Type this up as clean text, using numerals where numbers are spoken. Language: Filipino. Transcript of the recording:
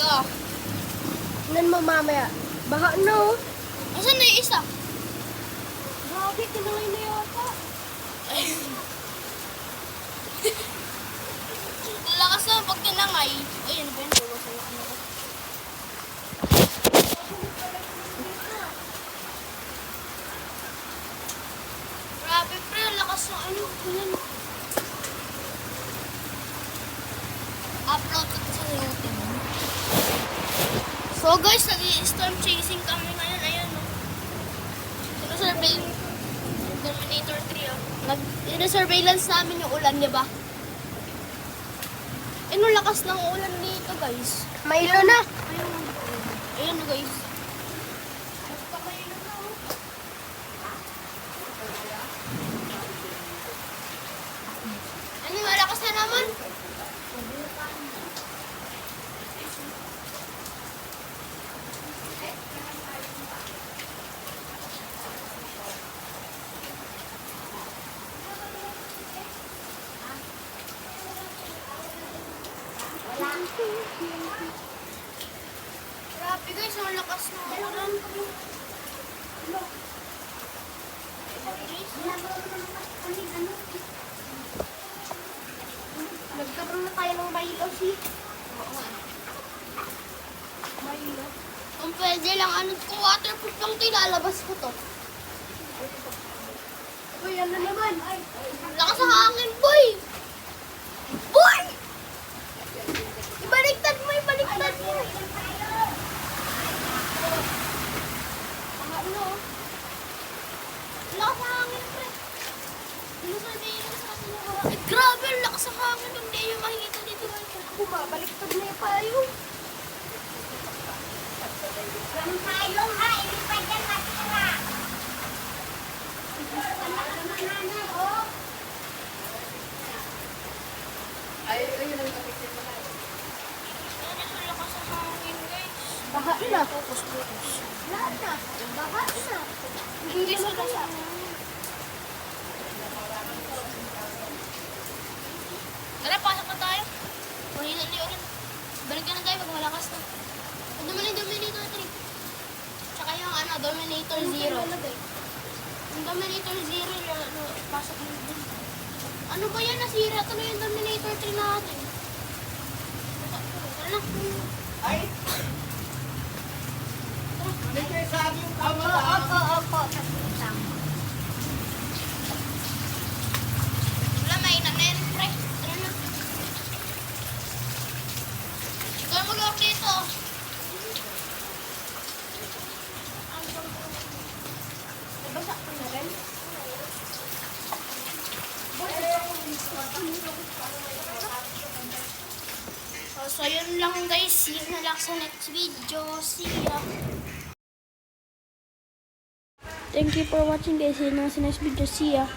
ka. Tingnan mo mamaya. Baka no. Asan na yung isa? Grabe, tinangay na yata. Lakas na pag tinangay. Ay, ano ba yun? Bawasan ako. Grabe, pre. Lakas ng ano. Kunan. Upload ko sa YouTube. So guys, nag-storm chasing kami ngayon. Ayan, no. Sino-surveillance? Dominator 3, oh. Nag-surveillance namin yung ulan, di ba? Ang lakas ng ulan dito, guys. Maylo na. Ayan, guys. Ano, malakas na naman? Grabe guys, ang lakas ng ulan. Nagkaroon na tayo ng Maylo, si. Maylo. Kung pwede lang, ano ko, waterproof lang ito, ilalabas ko to. Uy, ano naman? Lakas ng hangin, boy! Boy! Ibaliktad mo, ibaliktad mo! Ano? Lakas ng hangin, pre. Ano sabihin sa atin yung hangin? Ay, grabe, ang lakas ng hangin. Hindi yung makikita dito. Bumabaliktad na yung payo. Yung payong ha, hindi pa dyan matira. Ano yung lakas ng hangin, guys? Baha na. Focus. Lahat na. Baha na. Hindi sa kaya. Tara, pasok na tayo. Mahina niyo ulit. Balik na tayo pag malakas na. Ang Dominator 3. Tsaka yung ano, Dominator 0. Yung Dominator 0, pasok mo din. Ano ba yan? Nasira tuloy yung Dominator 3 natin. Tara na. Ay, hindi kayo sabi yung tama lang. Opo. Wala, mahina na yan, pre. Tara na. Ikaw ang mag-walk dito. Nabasa ko na rin. So, yun lang guys. See you na lang sa next video. See ya. Thank you for watching guys. See you na sa next video. See ya.